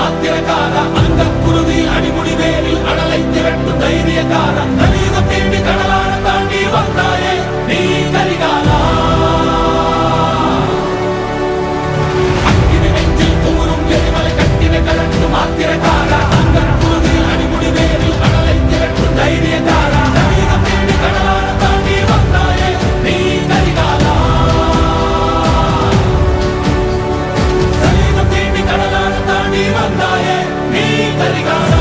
மாத்திரக்கார அந்த குருதி அடிமுடி வேரில் அடலை திரட்டும் தைரியக்கார கலியுகம் தேடி கடலான தாண்டி வந்தாயே நீ கரிகாலா அக்கினி நெஞ்சில் குமுறும் எரிமலை கட்டின கலட்டும் மாத்திரக்கார அந்த குருதி அடிமுடி வேரில் அடலை திரட்டும் தைரியக்கார கலியுகம் தேடி கடலான தாண்டி வந்தாயே நீ கரிகாலா கலியுகம் தேடி கடலான தாண்டி வந்தாயே நீ கரிகாலா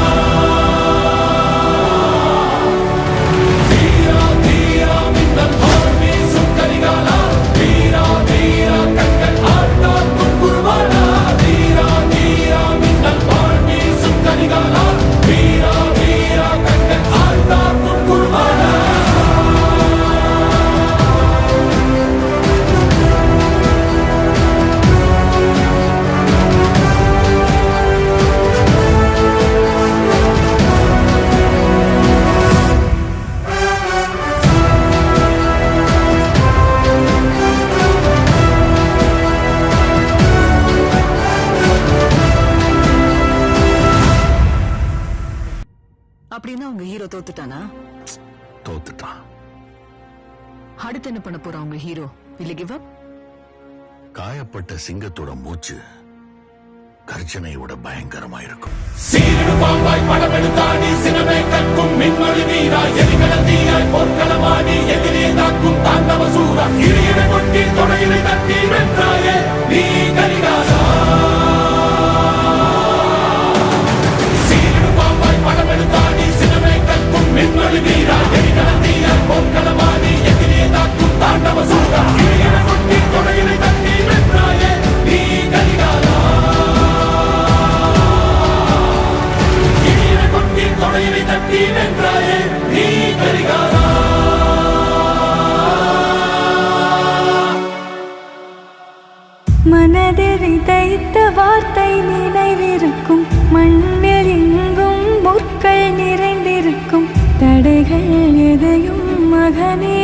அப்படின்னா உங்க ஹீரோ தோத்துட்டானா? தோத்துட்டான். அடுத்து என்ன பண்ண போறான் உங்க ஹீரோ? இல்ல கிவ் அப்? காயப்பட்ட சிங்கத்தோட மூச்சு கர்ஜனையோட பயங்கரமா இருக்கும். சீரடு பாம்பாய் படமெடுத்தாடி சினமே கற்கும் மின்மொழி வீரா எரிகடல் தீயாய் பொற்களமாடி எதிரே தாக்கும் தாண்டவ சூரா இறையினை கொட்டி தொடையினை தட்டி வென்றாயே நீ கரிகாலா சீரடு பாம்பாய் படமெடுத்தாடி சினமே கற்கும் மின்மொழி வீரா எரிகடல் தீயாய் பொற்களமாடி எதிரே தாக்கும் தாண்டவ சூரா இறையினை கொட்டி தொடையினை தட்டி வென்றாயே நீ கரிகாலா தொடையினை தட்டி வென்றாயே நீ கரிகாலா மனதில் விதைத்த வார்த்தை நினைவிருக்கும் மண்ணில் எங்கும் முற்கள் நிறைந்திருக்கும் தடைகள் எதையும் மகனே